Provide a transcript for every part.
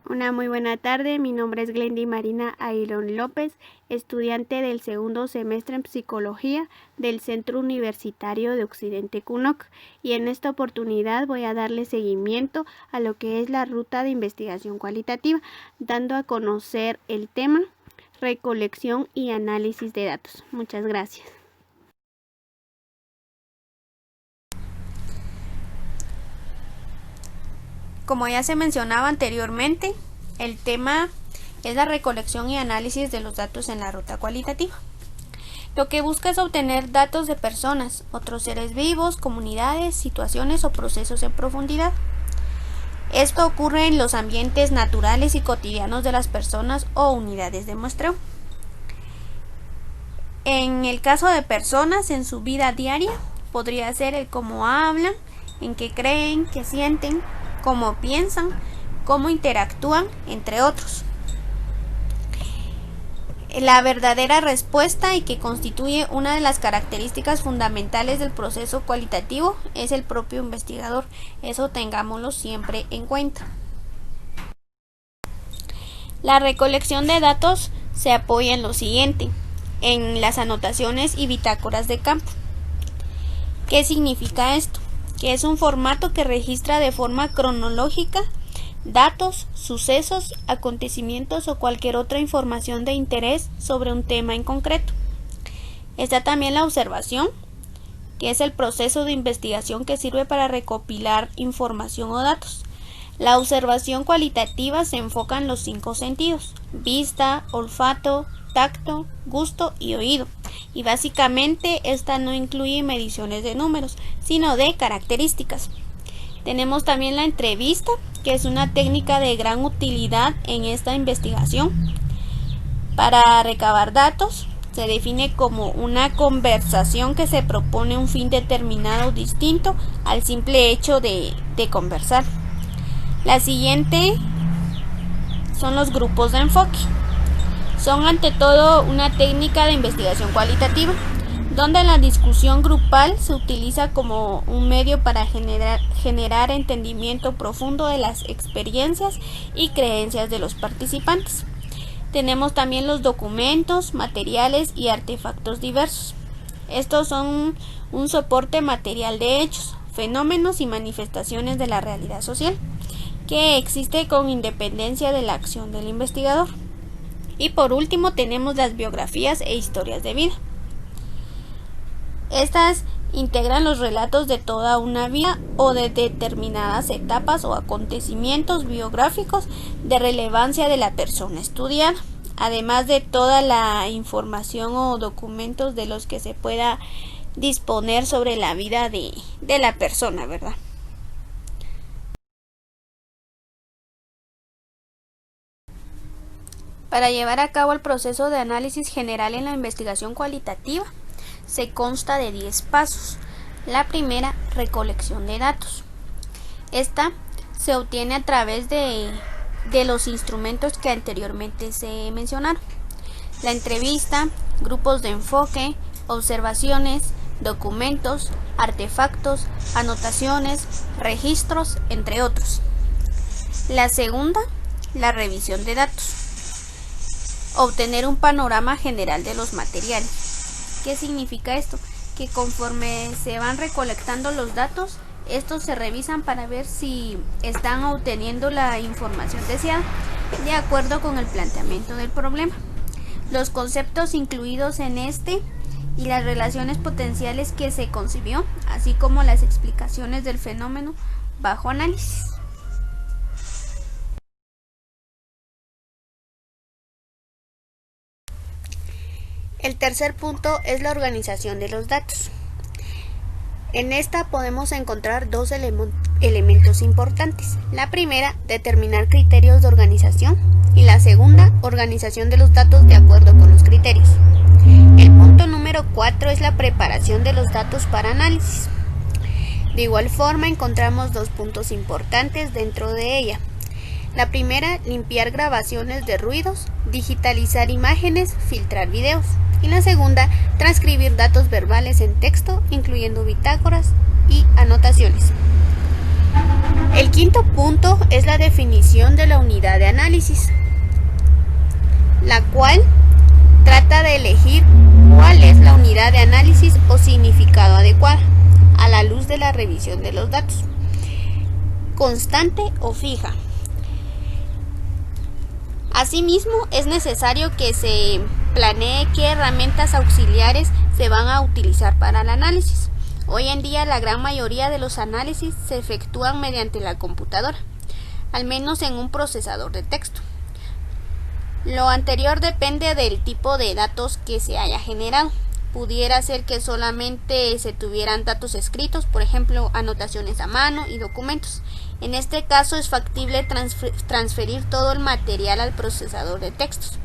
Una muy buena tarde, mi nombre es Glendy Marina Airón López, estudiante del segundo semestre en Psicología del Centro Universitario de Occidente CUNOC, y en esta oportunidad voy a darle seguimiento a lo que es la ruta de investigación cualitativa, dando a conocer el tema recolección y análisis de datos. Muchas gracias. Como ya se mencionaba anteriormente, el tema es la recolección y análisis de los datos en la ruta cualitativa. Lo que busca es obtener datos de personas, otros seres vivos, comunidades, situaciones o procesos en profundidad. Esto ocurre en los ambientes naturales y cotidianos de las personas o unidades de muestreo. En el caso de personas, en su vida diaria, podría ser el cómo hablan, en qué creen, qué sienten, cómo piensan, cómo interactúan, entre otros. La verdadera respuesta, y que constituye una de las características fundamentales del proceso cualitativo, es el propio investigador. Eso tengámoslo siempre en cuenta. La recolección de datos se apoya en lo siguiente: en las anotaciones y bitácoras de campo. ¿Qué significa esto? Que es un formato que registra de forma cronológica datos, sucesos, acontecimientos o cualquier otra información de interés sobre un tema en concreto. Está también la observación, que es el proceso de investigación que sirve para recopilar información o datos. La observación cualitativa se enfoca en los 5 sentidos: vista, olfato, tacto, gusto y oído. Y básicamente esta no incluye mediciones de números, sino de características. Tenemos también la entrevista, que es una técnica de gran utilidad en esta investigación. Para recabar datos, se define como una conversación que se propone un fin determinado distinto al simple hecho de conversar. La siguiente son los grupos de enfoque. Son ante todo una técnica de investigación cualitativa, donde la discusión grupal se utiliza como un medio para generar entendimiento profundo de las experiencias y creencias de los participantes. Tenemos también los documentos, materiales y artefactos diversos. Estos son un soporte material de hechos, fenómenos y manifestaciones de la realidad social, que existe con independencia de la acción del investigador. Y por último tenemos las biografías e historias de vida. Estas integran los relatos de toda una vida o de determinadas etapas o acontecimientos biográficos de relevancia de la persona estudiada, además de toda la información o documentos de los que se pueda disponer sobre la vida de la persona, ¿verdad? Para llevar a cabo el proceso de análisis general en la investigación cualitativa, se consta de 10 pasos. La primera, recolección de datos. Esta se obtiene a través de los instrumentos que anteriormente se mencionaron: la entrevista, grupos de enfoque, observaciones, documentos, artefactos, anotaciones, registros, entre otros. La segunda, la revisión de datos. Obtener un panorama general de los materiales. ¿Qué significa esto? Que conforme se van recolectando los datos, estos se revisan para ver si están obteniendo la información deseada de acuerdo con el planteamiento del problema, los conceptos incluidos en este y las relaciones potenciales que se concibió, así como las explicaciones del fenómeno bajo análisis. El tercer punto es la organización de los datos. En esta podemos encontrar dos elementos importantes. La primera, determinar criterios de organización, y la segunda, organización de los datos de acuerdo con los criterios. El punto número 4 es la preparación de los datos para análisis. De igual forma, encontramos dos puntos importantes dentro de ella. La primera, limpiar grabaciones de ruidos, digitalizar imágenes, filtrar videos. Y la segunda, transcribir datos verbales en texto, incluyendo bitácoras y anotaciones. El quinto punto es la definición de la unidad de análisis, la cual trata de elegir cuál es la unidad de análisis o significado adecuada a la luz de la revisión de los datos, constante o fija. Asimismo, es necesario que se planee qué herramientas auxiliares se van a utilizar para el análisis. Hoy en día la gran mayoría de los análisis se efectúan mediante la computadora, al menos en un procesador de texto. Lo anterior depende del tipo de datos que se haya generado. Pudiera ser que solamente se tuvieran datos escritos, por ejemplo, anotaciones a mano y documentos. En este caso es factible transferir todo el material al procesador de textos.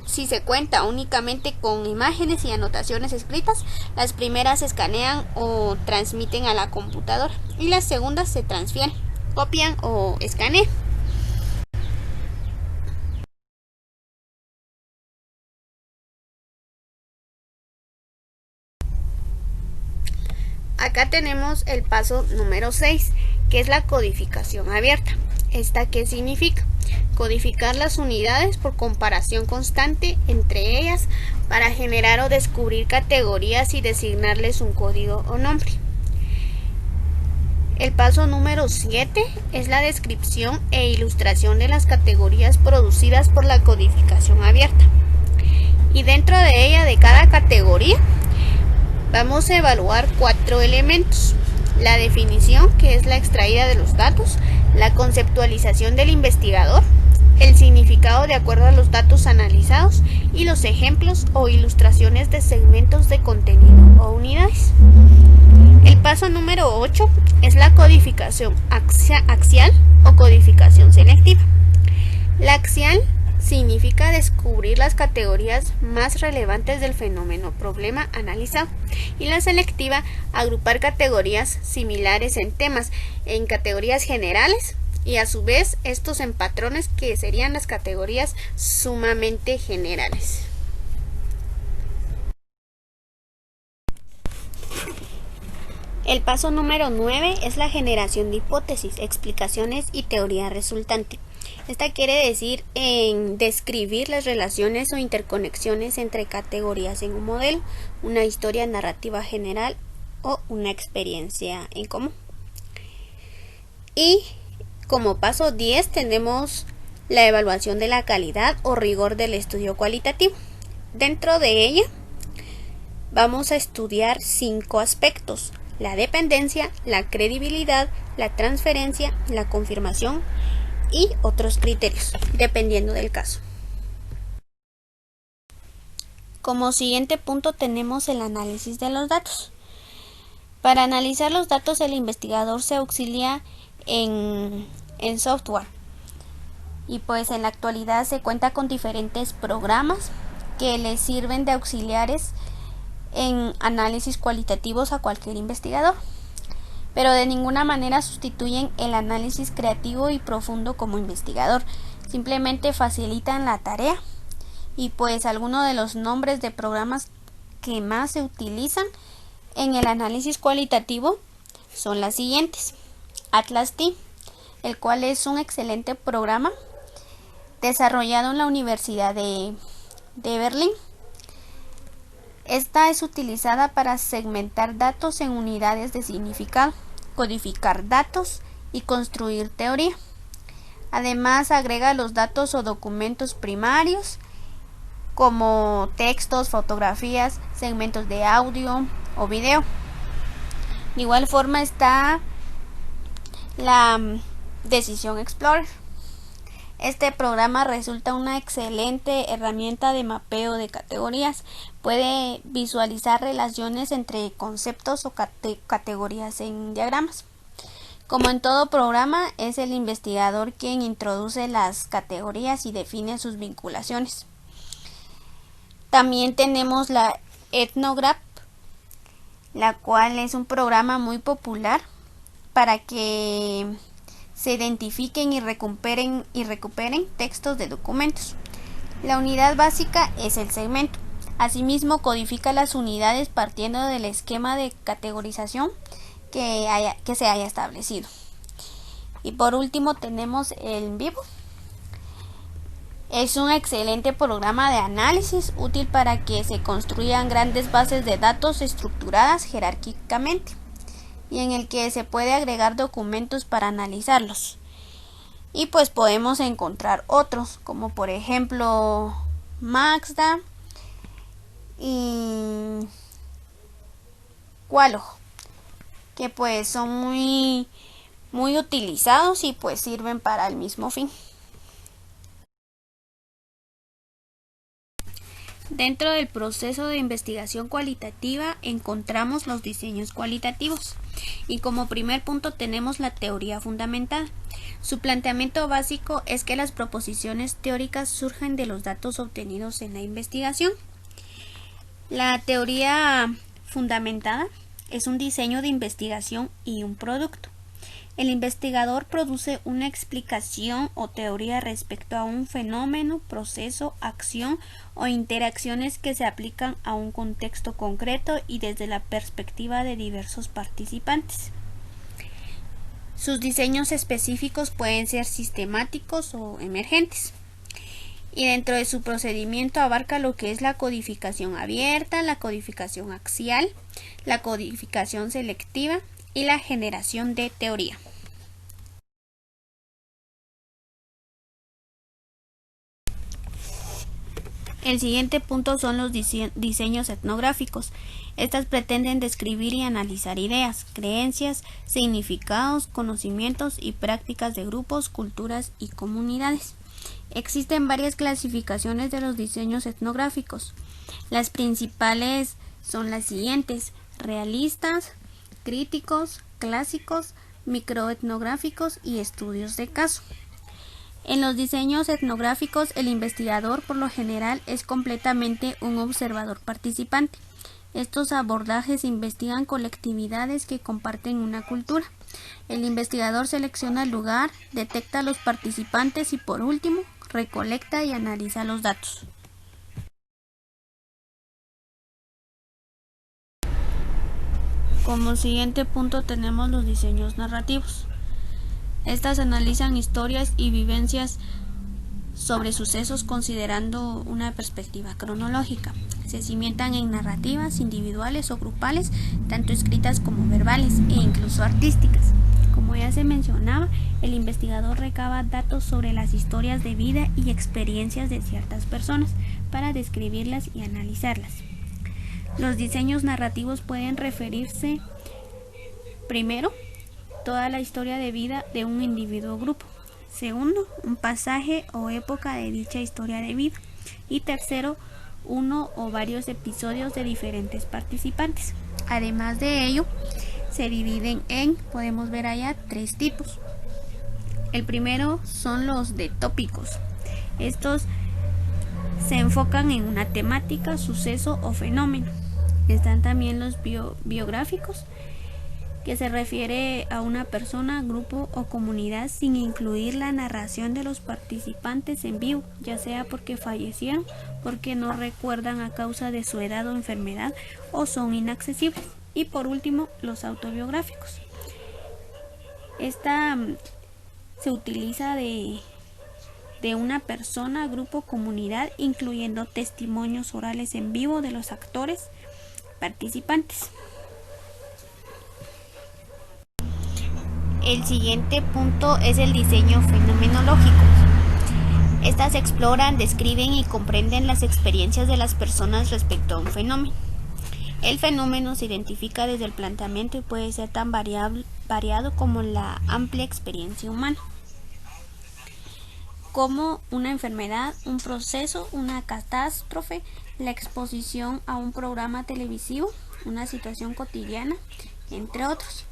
Si se cuenta únicamente con imágenes y anotaciones escritas, las primeras se escanean o transmiten a la computadora y las segundas se transfieren, copian o escanean. Acá tenemos el paso número 6, que es la codificación abierta. ¿Esta qué significa? Codificar las unidades por comparación constante entre ellas para generar o descubrir categorías y designarles un código o nombre. El paso número 7 es la descripción e ilustración de las categorías producidas por la codificación abierta. Y dentro de ella, de cada categoría, vamos a evaluar 4 elementos: la definición, que es la extraída de los datos, la conceptualización del investigador, el significado de acuerdo a los datos analizados y los ejemplos o ilustraciones de segmentos de contenido o unidades. El paso número 8 es la codificación axial o codificación selectiva. La axial significa descubrir las categorías más relevantes del fenómeno o problema analizado, y la selectiva, agrupar categorías similares en temas en categorías generales y a su vez estos en patrones, que serían las categorías sumamente generales. El paso número 9 es la generación de hipótesis, explicaciones y teoría resultante. Esta quiere decir en describir las relaciones o interconexiones entre categorías en un modelo, una historia narrativa general o una experiencia en común. Y como paso 10 tenemos la evaluación de la calidad o rigor del estudio cualitativo. Dentro de ella vamos a estudiar 5 aspectos: la dependencia, la credibilidad, la transferencia, la confirmación y otros criterios, dependiendo del caso. Como siguiente punto tenemos el análisis de los datos. Para analizar los datos, el investigador se auxilia en software, y pues en la actualidad se cuenta con diferentes programas que le sirven de auxiliares en análisis cualitativos a cualquier investigador, pero de ninguna manera sustituyen el análisis creativo y profundo como investigador. Simplemente facilitan la tarea. Y pues algunos de los nombres de programas que más se utilizan en el análisis cualitativo son las siguientes: ATLAS-T, el cual es un excelente programa desarrollado en la Universidad de Berlín. Esta es utilizada para segmentar datos en unidades de significado, codificar datos y construir teoría. Además, agrega los datos o documentos primarios como textos, fotografías, segmentos de audio o video. De igual forma está la Decision Explorer. Este programa resulta una excelente herramienta de mapeo de categorías. Puede visualizar relaciones entre conceptos o categorías en diagramas. Como en todo programa, es el investigador quien introduce las categorías y define sus vinculaciones. También tenemos la Ethnograph, la cual es un programa muy popular para que se identifiquen y recuperen textos de documentos. La unidad básica es el segmento. Asimismo, codifica las unidades partiendo del esquema de categorización que se haya establecido. Y por último tenemos el en vivo. Es un excelente programa de análisis útil para que se construyan grandes bases de datos estructuradas jerárquicamente y en el que se puede agregar documentos para analizarlos. Y pues podemos encontrar otros, como por ejemplo Maxda y Qualog, que pues son muy utilizados y pues sirven para el mismo fin. Dentro del proceso de investigación cualitativa encontramos los diseños cualitativos y como primer punto tenemos la teoría fundamental. Su planteamiento básico es que las proposiciones teóricas surgen de los datos obtenidos en la investigación. La teoría fundamentada es un diseño de investigación y un producto. El investigador produce una explicación o teoría respecto a un fenómeno, proceso, acción o interacciones que se aplican a un contexto concreto y desde la perspectiva de diversos participantes. Sus diseños específicos pueden ser sistemáticos o emergentes. Y dentro de su procedimiento abarca lo que es la codificación abierta, la codificación axial, la codificación selectiva y la generación de teoría. El siguiente punto son los diseños etnográficos. Estas pretenden describir y analizar ideas, creencias, significados, conocimientos y prácticas de grupos, culturas y comunidades. Existen varias clasificaciones de los diseños etnográficos. Las principales son las siguientes: realistas, críticos, clásicos, microetnográficos y estudios de caso. En los diseños etnográficos, el investigador por lo general es completamente un observador participante. Estos abordajes investigan colectividades que comparten una cultura. El investigador selecciona el lugar, detecta a los participantes y por último, recolecta y analiza los datos. Como siguiente punto tenemos los diseños narrativos. Estas analizan historias y vivencias sobre sucesos considerando una perspectiva cronológica. Se cimientan en narrativas individuales o grupales, tanto escritas como verbales e incluso artísticas. Como ya se mencionaba, el investigador recaba datos sobre las historias de vida y experiencias de ciertas personas para describirlas y analizarlas. Los diseños narrativos pueden referirse, primero, toda la historia de vida de un individuo o grupo. Segundo, un pasaje o época de dicha historia de vida. Y tercero, uno o varios episodios de diferentes participantes. Además de ello, se dividen en, podemos ver allá, 3 tipos. El primero son los de tópicos. Estos se enfocan en una temática, suceso o fenómeno. Están también los biográficos, que se refiere a una persona, grupo o comunidad sin incluir la narración de los participantes en vivo, ya sea porque fallecieron, porque no recuerdan a causa de su edad o enfermedad o son inaccesibles. Y por último, los autobiográficos. Esta se utiliza de una persona, grupo, comunidad, incluyendo testimonios orales en vivo de los actores participantes. El siguiente punto es el diseño fenomenológico. Estas exploran, describen y comprenden las experiencias de las personas respecto a un fenómeno. El fenómeno se identifica desde el planteamiento y puede ser tan variado como la amplia experiencia humana, como una enfermedad, un proceso, una catástrofe, la exposición a un programa televisivo, una situación cotidiana, entre otros.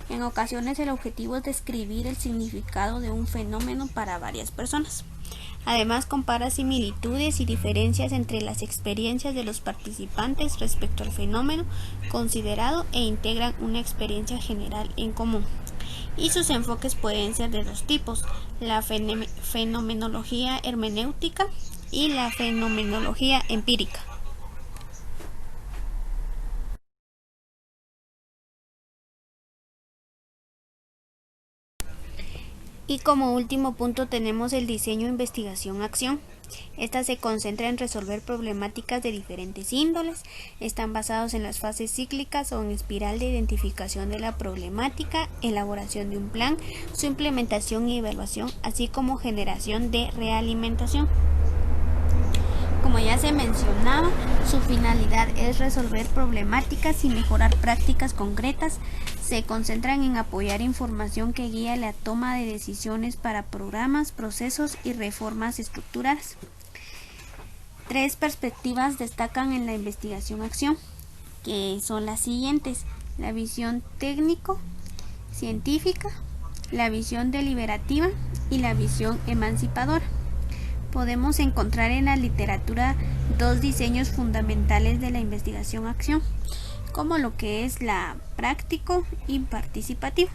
En ocasiones el objetivo es describir el significado de un fenómeno para varias personas. Además, compara similitudes y diferencias entre las experiencias de los participantes respecto al fenómeno considerado e integran una experiencia general en común. Y sus enfoques pueden ser de 2 tipos: la fenomenología hermenéutica y la fenomenología empírica. Y como último punto tenemos el diseño, investigación, acción. Esta se concentra en resolver problemáticas de diferentes índoles, están basados en las fases cíclicas o en espiral de identificación de la problemática, elaboración de un plan, su implementación y evaluación, así como generación de realimentación. Como ya se mencionaba, su finalidad es resolver problemáticas y mejorar prácticas concretas. Se concentran en apoyar información que guía la toma de decisiones para programas, procesos y reformas estructurales. 3 perspectivas destacan en la investigación-acción, que son las siguientes: la visión técnico-científica, la visión deliberativa y la visión emancipadora. Podemos encontrar en la literatura 2 diseños fundamentales de la investigación-acción, como lo que es la práctico y participativo.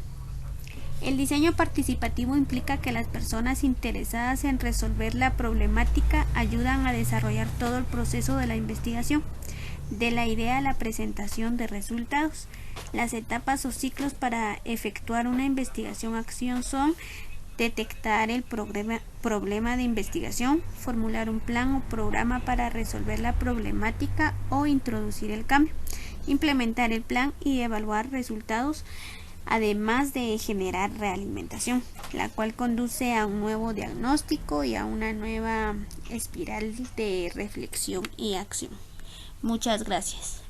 El diseño participativo implica que las personas interesadas en resolver la problemática ayudan a desarrollar todo el proceso de la investigación, de la idea a la presentación de resultados. Las etapas o ciclos para efectuar una investigación-acción son: detectar el problema de investigación, formular un plan o programa para resolver la problemática o introducir el cambio, implementar el plan y evaluar resultados, además de generar realimentación, la cual conduce a un nuevo diagnóstico y a una nueva espiral de reflexión y acción. Muchas gracias.